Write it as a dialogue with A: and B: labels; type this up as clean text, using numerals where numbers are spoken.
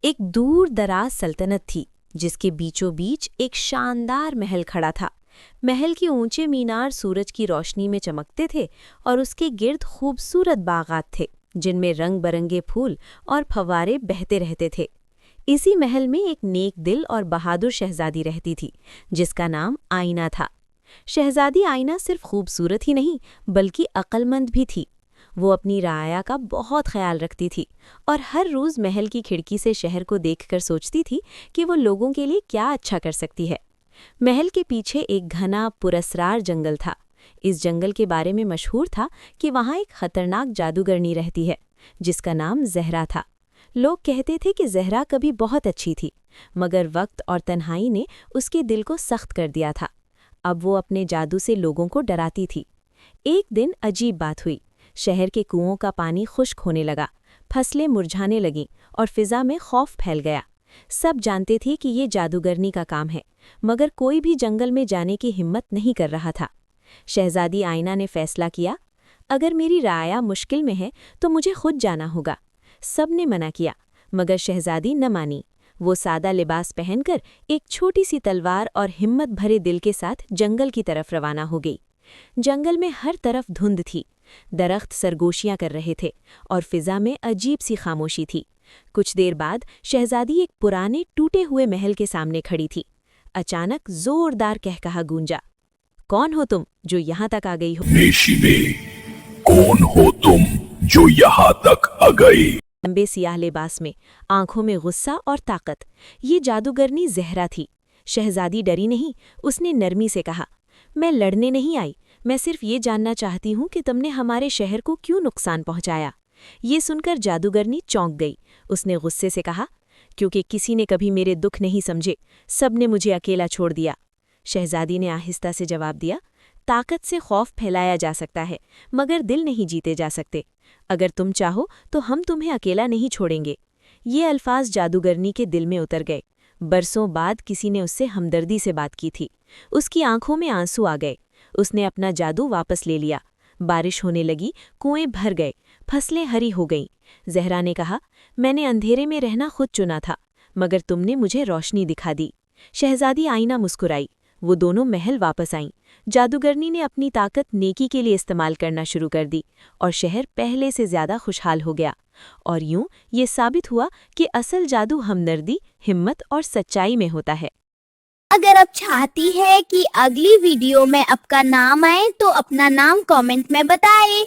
A: ایک دور دراز سلطنت تھی جس کے بیچوں بیچ ایک شاندار محل کھڑا تھا۔ محل کے اونچے مینار سورج کی روشنی میں چمکتے تھے اور اس کے گرد خوبصورت باغات تھے جن میں رنگ برنگے پھول اور پھوارے بہتے رہتے تھے۔ اسی محل میں ایک نیک دل اور بہادر شہزادی رہتی تھی جس کا نام آئینہ تھا۔ شہزادی آئینہ صرف خوبصورت ہی نہیں بلکہ عقل مند بھی تھی۔ وہ اپنی رعایا کا بہت خیال رکھتی تھی اور ہر روز محل کی کھڑکی سے شہر کو دیکھ کر سوچتی تھی کہ وہ لوگوں کے لیے کیا اچھا کر سکتی ہے۔ محل کے پیچھے ایک گھنا پراسرار جنگل تھا۔ اس جنگل کے بارے میں مشہور تھا کہ وہاں ایک خطرناک جادوگرنی رہتی ہے جس کا نام زہرا تھا۔ لوگ کہتے تھے کہ زہرا کبھی بہت اچھی تھی مگر وقت اور تنہائی نے اس کے دل کو سخت کر دیا تھا۔ اب وہ اپنے جادو سے لوگوں کو ڈراتی تھی۔ ایک دن عجیب بات ہوئی۔ شہر کے کنووں کا پانی خشک ہونے لگا، فصلیں مرجھانے لگیں اور فضا میں خوف پھیل گیا۔ سب جانتے تھے کہ یہ جادوگرنی کا کام ہے مگر کوئی بھی جنگل میں جانے کی ہمت نہیں کر رہا تھا۔ شہزادی آئینہ نے فیصلہ کیا، اگر میری رعایا مشکل میں ہے تو مجھے خود جانا ہوگا۔ سب نے منع کیا مگر شہزادی نہ مانی۔ وہ سادہ لباس پہن کر ایک چھوٹی سی تلوار اور ہمت بھرے دل کے ساتھ جنگل کی طرف روانہ ہو گئی۔ جنگل میں ہر طرف دھند تھی، درخت سرگوشیاں کر رہے تھے اور فضا میں عجیب سی خاموشی تھی۔ کچھ دیر بعد شہزادی ایک پرانے ٹوٹے ہوئے محل کے سامنے کھڑی تھی۔ اچانک زوردار کہکہا گونجا، کون ہو تم جو یہاں تک آ گئی ہو؟
B: نیشینے، کون ہو تم جو یہاں تک آ گئی؟
A: لمبے سیاہ لباس میں، آنکھوں میں غصہ اور طاقت، یہ جادوگرنی زہرا تھی۔ شہزادی ڈری نہیں، اس نے نرمی سے کہا، میں لڑنے نہیں آئی، میں صرف یہ جاننا چاہتی ہوں کہ تم نے ہمارے شہر کو کیوں نقصان پہنچایا۔ یہ سن کر جادوگرنی چونک گئی۔ اس نے غصے سے کہا، کیونکہ کسی نے کبھی میرے دکھ نہیں سمجھے، سب نے مجھے اکیلا چھوڑ دیا۔ شہزادی نے آہستہ سے جواب دیا، طاقت سے خوف پھیلایا جا سکتا ہے مگر دل نہیں جیتے جا سکتے۔ اگر تم چاہو تو ہم تمہیں اکیلا نہیں چھوڑیں گے۔ یہ الفاظ جادوگرنی کے دل میں اتر گئے۔ برسوں بعد کسی نے اس سے ہمدردی سے بات کی تھی۔ اس کی آنکھوں میں آنسو آ گئے۔ اس نے اپنا جادو واپس لے لیا۔ بارش ہونے لگی، کنویں بھر گئے، فصلیں ہری ہو گئیں۔ زہرا نے کہا، میں نے اندھیرے میں رہنا خود چنا تھا مگر تم نے مجھے روشنی دکھا دی۔ شہزادی آئینہ مسکرائی۔ وہ دونوں محل واپس آئیں۔ جادوگرنی نے اپنی طاقت نیکی کے لیے استعمال کرنا شروع کر دی اور شہر پہلے سے زیادہ خوشحال ہو گیا۔ اور یوں یہ ثابت ہوا کہ اصل جادو ہمدردی، ہمت اور سچائی میں ہوتا ہے۔
C: اگر آپ چاہتی ہے کہ اگلی ویڈیو میں آپ کا نام آئے تو اپنا نام کامنٹ میں بتائیں۔